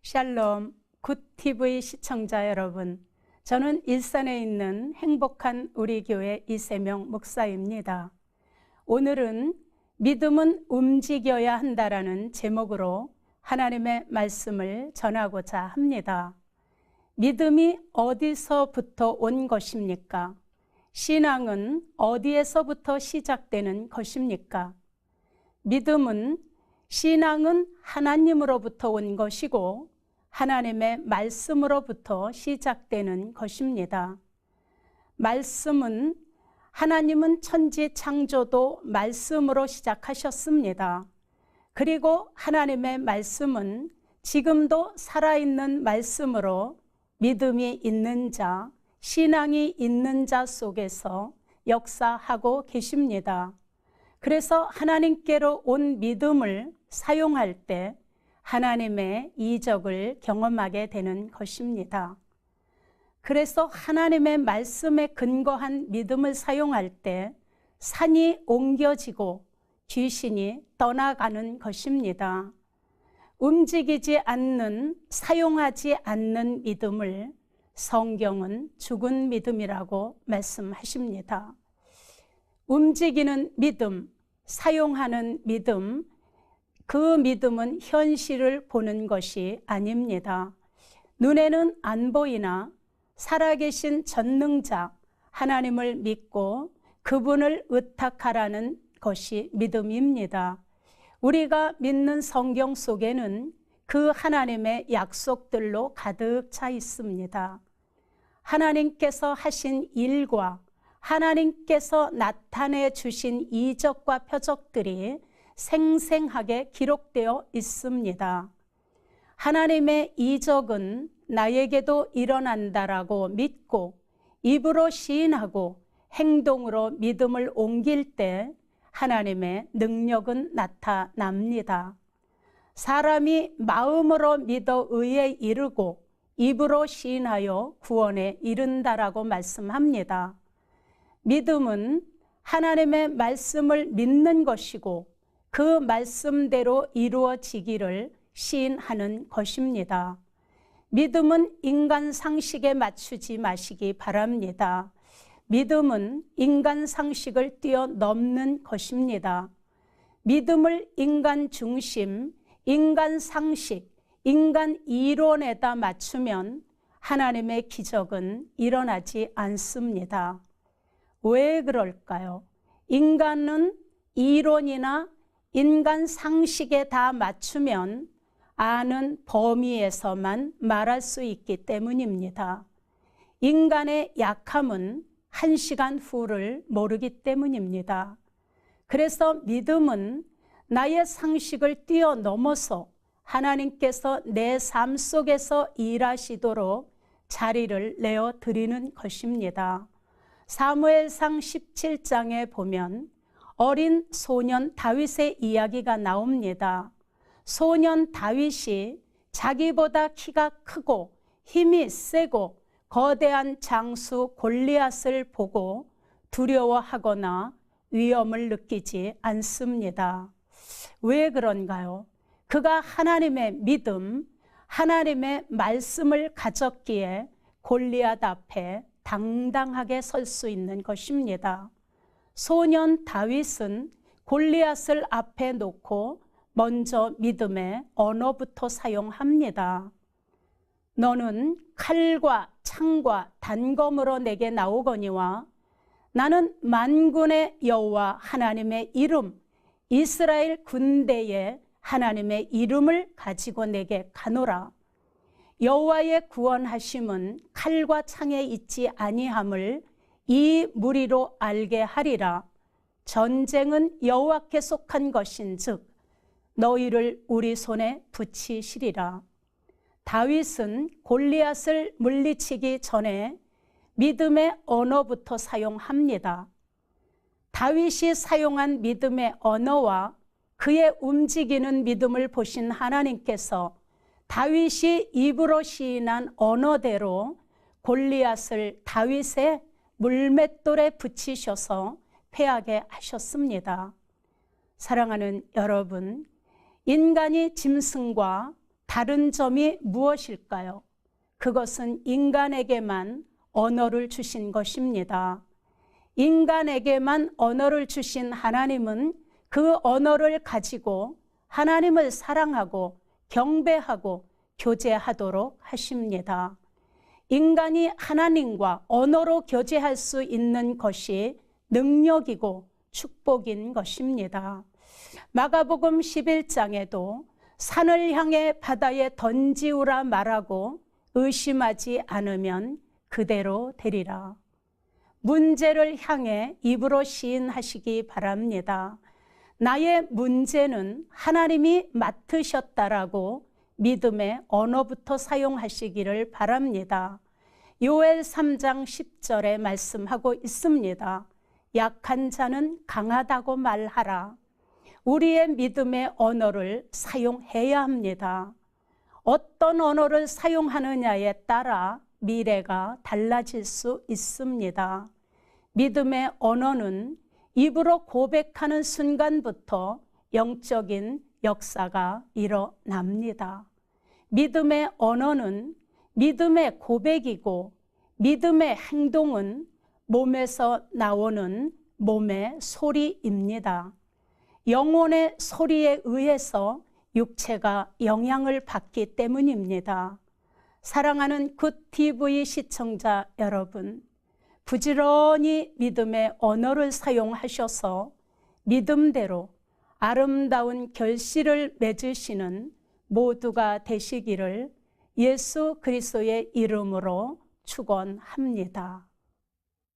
샬롬 굿TV 시청자 여러분, 저는 일산에 있는 행복한 우리 교회 이세명 목사입니다. 오늘은 믿음은 움직여야 한다라는 제목으로 하나님의 말씀을 전하고자 합니다. 믿음이 어디서부터 온 것입니까? 신앙은 어디에서부터 시작되는 것입니까? 믿음은 신앙은 하나님으로부터 온 것이고 하나님의 말씀으로부터 시작되는 것입니다. 말씀은 하나님은 천지 창조도 말씀으로 시작하셨습니다. 그리고 하나님의 말씀은 지금도 살아있는 말씀으로 믿음이 있는 자, 신앙이 있는 자 속에서 역사하고 계십니다. 그래서 하나님께로 온 믿음을 사용할 때 하나님의 이적을 경험하게 되는 것입니다. 그래서 하나님의 말씀에 근거한 믿음을 사용할 때 산이 옮겨지고 귀신이 떠나가는 것입니다. 움직이지 않는, 사용하지 않는 믿음을 성경은 죽은 믿음이라고 말씀하십니다. 움직이는 믿음, 사용하는 믿음, 그 믿음은 현실을 보는 것이 아닙니다. 눈에는 안 보이나 살아계신 전능자 하나님을 믿고 그분을 의탁하라는 것이 믿음입니다. 우리가 믿는 성경 속에는 그 하나님의 약속들로 가득 차 있습니다. 하나님께서 하신 일과 하나님께서 나타내 주신 이적과 표적들이 생생하게 기록되어 있습니다. 하나님의 이적은 나에게도 일어난다라고 믿고 입으로 시인하고 행동으로 믿음을 옮길 때 하나님의 능력은 나타납니다. 사람이 마음으로 믿어 의에 이르고 입으로 시인하여 구원에 이른다라고 말씀합니다. 믿음은 하나님의 말씀을 믿는 것이고 그 말씀대로 이루어지기를 시인하는 것입니다. 믿음은 인간 상식에 맞추지 마시기 바랍니다. 믿음은 인간 상식을 뛰어넘는 것입니다. 믿음을 인간 중심, 인간 상식, 인간 이론에다 맞추면 하나님의 기적은 일어나지 않습니다. 왜 그럴까요? 인간은 이론이나 인간 상식에 다 맞추면 아는 범위에서만 말할 수 있기 때문입니다. 인간의 약함은 1시간 후를 모르기 때문입니다. 그래서 믿음은 나의 상식을 뛰어넘어서 하나님께서 내 삶 속에서 일하시도록 자리를 내어드리는 것입니다. 사무엘상 17장에 보면 어린 소년 다윗의 이야기가 나옵니다. 소년 다윗이 자기보다 키가 크고 힘이 세고 거대한 장수 골리앗을 보고 두려워하거나 위험을 느끼지 않습니다. 왜 그런가요? 그가 하나님의 믿음, 하나님의 말씀을 가졌기에 골리앗 앞에 당당하게 설 수 있는 것입니다. 소년 다윗은 골리앗을 앞에 놓고 먼저 믿음의 언어부터 사용합니다. 너는 칼과 창과 단검으로 내게 나오거니와 나는 만군의 여호와 하나님의 이름, 이스라엘 군대의 하나님의 이름을 가지고 내게 가노라. 여호와의 구원하심은 칼과 창에 있지 아니함을 이 무리로 알게 하리라. 전쟁은 여호와께 속한 것인즉 너희를 우리 손에 붙이시리라. 다윗은 골리앗을 물리치기 전에 믿음의 언어부터 사용합니다. 다윗이 사용한 믿음의 언어와 그의 움직이는 믿음을 보신 하나님께서 다윗이 입으로 시인한 언어대로 골리앗을 다윗의 물맷돌에 붙이셔서 패하게 하셨습니다. 사랑하는 여러분, 인간이 짐승과 다른 점이 무엇일까요? 그것은 인간에게만 언어를 주신 것입니다. 인간에게만 언어를 주신 하나님은 그 언어를 가지고 하나님을 사랑하고 경배하고 교제하도록 하십니다. 인간이 하나님과 언어로 교제할 수 있는 것이 능력이고 축복인 것입니다. 마가복음 11장에도 산을 향해 바다에 던지우라 말하고 의심하지 않으면 그대로 되리라. 문제를 향해 입으로 시인하시기 바랍니다. 나의 문제는 하나님이 맡으셨다라고 믿음의 언어부터 사용하시기를 바랍니다. 요엘 3장 10절에 말씀하고 있습니다. 약한 자는 강하다고 말하라. 우리의 믿음의 언어를 사용해야 합니다. 어떤 언어를 사용하느냐에 따라 미래가 달라질 수 있습니다. 믿음의 언어는 입으로 고백하는 순간부터 영적인 역사가 일어납니다. 믿음의 언어는 믿음의 고백이고 믿음의 행동은 몸에서 나오는 몸의 소리입니다. 영혼의 소리에 의해서 육체가 영향을 받기 때문입니다. 사랑하는 굿TV 시청자 여러분, 부지런히 믿음의 언어를 사용하셔서 믿음대로 아름다운 결실을 맺으시는 모두가 되시기를 예수 그리스도의 이름으로 축원합니다.